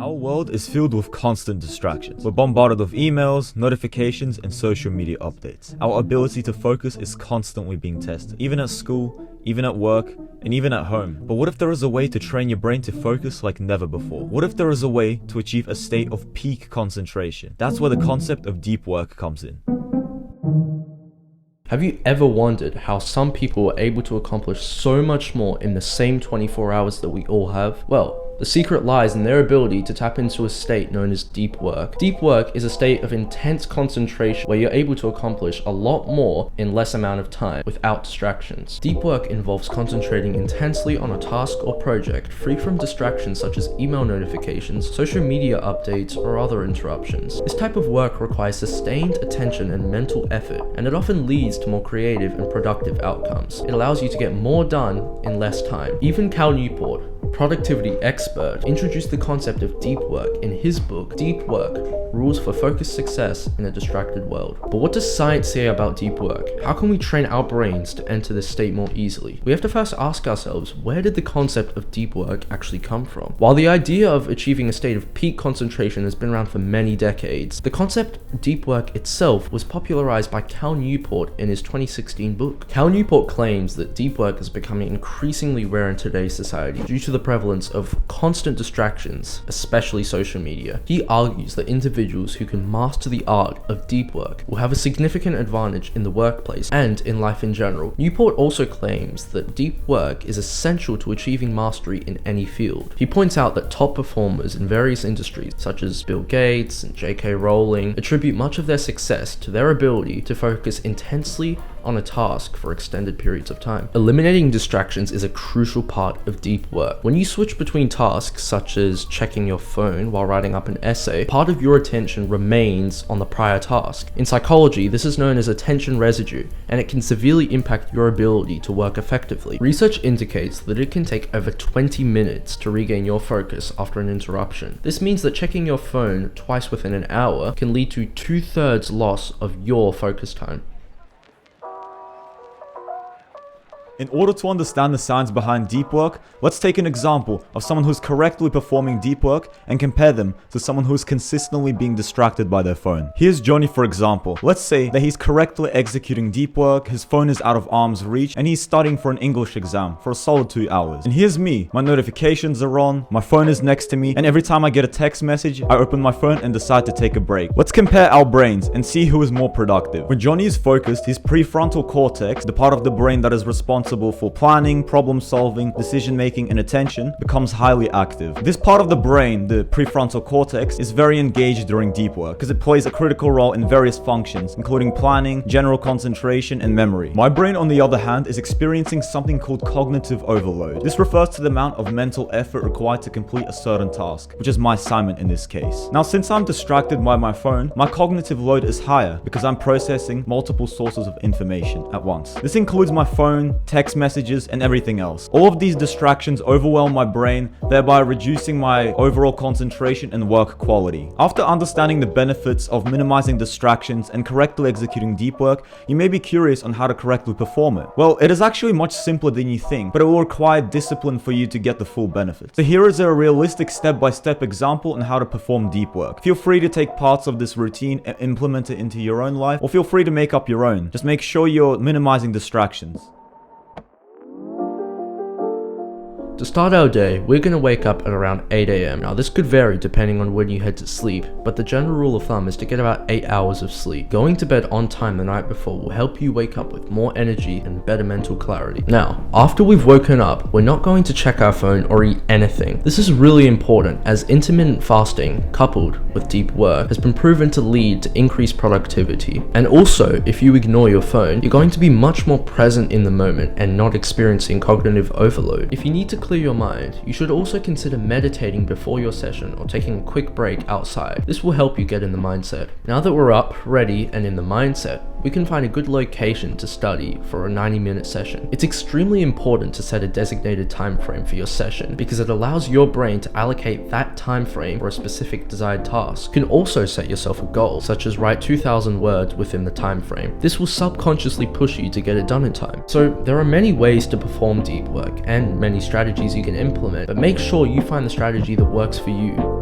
Our world is filled with constant distractions. We're bombarded with emails, notifications, and social media updates. Our ability to focus is constantly being tested, even at school, even at work, and even at home. But what if there is a way to train your brain to focus like never before? What if there is a way to achieve a state of peak concentration? That's where the concept of deep work comes in. Have you ever wondered how some people are able to accomplish so much more in the same 24 hours that we all have? Well, the secret lies in their ability to tap into a state known as deep work. Deep work is a state of intense concentration where you're able to accomplish a lot more in less amount of time without distractions. Deep work involves concentrating intensely on a task or project, free from distractions such as email notifications, social media updates, or other interruptions. This type of work requires sustained attention and mental effort, and it often leads to more creative and productive outcomes. It allows you to get more done in less time. Even Cal Newport, productivity expert, introduced the concept of deep work in his book, Deep Work: Rules for Focused Success in a Distracted World. But what does science say about deep work? How can we train our brains to enter this state more easily? We have to first ask ourselves, where did the concept of deep work actually come from? While the idea of achieving a state of peak concentration has been around for many decades, the concept deep work itself was popularized by Cal Newport in his 2016 book. Cal Newport claims that deep work is becoming increasingly rare in today's society due to the prevalence of constant distractions, especially social media. He argues that individuals who can master the art of deep work will have a significant advantage in the workplace and in life in general. Newport also claims that deep work is essential to achieving mastery in any field. He points out that top performers in various industries, such as Bill Gates and J.K. Rowling, attribute much of their success to their ability to focus intensely on a task for extended periods of time. Eliminating distractions is a crucial part of deep work. When you switch between tasks such as checking your phone while writing up an essay, part of your attention remains on the prior task. In psychology, this is known as attention residue, and it can severely impact your ability to work effectively. Research indicates that it can take over 20 minutes to regain your focus after an interruption. This means that checking your phone twice within an hour can lead to 2/3 loss of your focus time. In order to understand the science behind deep work, let's take an example of someone who's correctly performing deep work and compare them to someone who's consistently being distracted by their phone. Here's Johnny, for example. Let's say that he's correctly executing deep work, his phone is out of arm's reach, and he's studying for an English exam for a solid 2 hours. And here's me. My notifications are on, my phone is next to me, and every time I get a text message, I open my phone and decide to take a break. Let's compare our brains and see who is more productive. When Johnny is focused, his prefrontal cortex, the part of the brain that is responsible for planning, problem solving, decision making, and attention, becomes highly active. This part of the brain, the prefrontal cortex, is very engaged during deep work because it plays a critical role in various functions, including planning, general concentration, and memory. My brain, on the other hand, is experiencing something called cognitive overload. This refers to the amount of mental effort required to complete a certain task, which is my assignment in this case. Now, since I'm distracted by my phone, my cognitive load is higher because I'm processing multiple sources of information at once. This includes my phone, text messages, and everything else. All of these distractions overwhelm my brain, thereby reducing my overall concentration and work quality. After understanding the benefits of minimizing distractions and correctly executing deep work, you may be curious on how to correctly perform it. Well, it is actually much simpler than you think, but it will require discipline for you to get the full benefits. So here is a realistic step-by-step example on how to perform deep work. Feel free to take parts of this routine and implement it into your own life, or feel free to make up your own. Just make sure you're minimizing distractions. To start our day, we're going to wake up at around 8 AM. Now, this could vary depending on when you head to sleep, but the general rule of thumb is to get about 8 hours of sleep. Going to bed on time the night before will help you wake up with more energy and better mental clarity. Now, after we've woken up, we're not going to check our phone or eat anything. This is really important as intermittent fasting, coupled with deep work, has been proven to lead to increased productivity. And also, if you ignore your phone, you're going to be much more present in the moment and not experiencing cognitive overload. If you need to clear your mind, you should also consider meditating before your session or taking a quick break outside. This will help you get in the mindset. Now that we're up, ready, and in the mindset, we can find a good location to study for a 90-minute session. It's extremely important to set a designated time frame for your session because it allows your brain to allocate that time frame for a specific desired task. You can also set yourself a goal, such as write 2,000 words within the time frame. This will subconsciously push you to get it done in time. So there are many ways to perform deep work and many strategies you can implement, but make sure you find the strategy that works for you.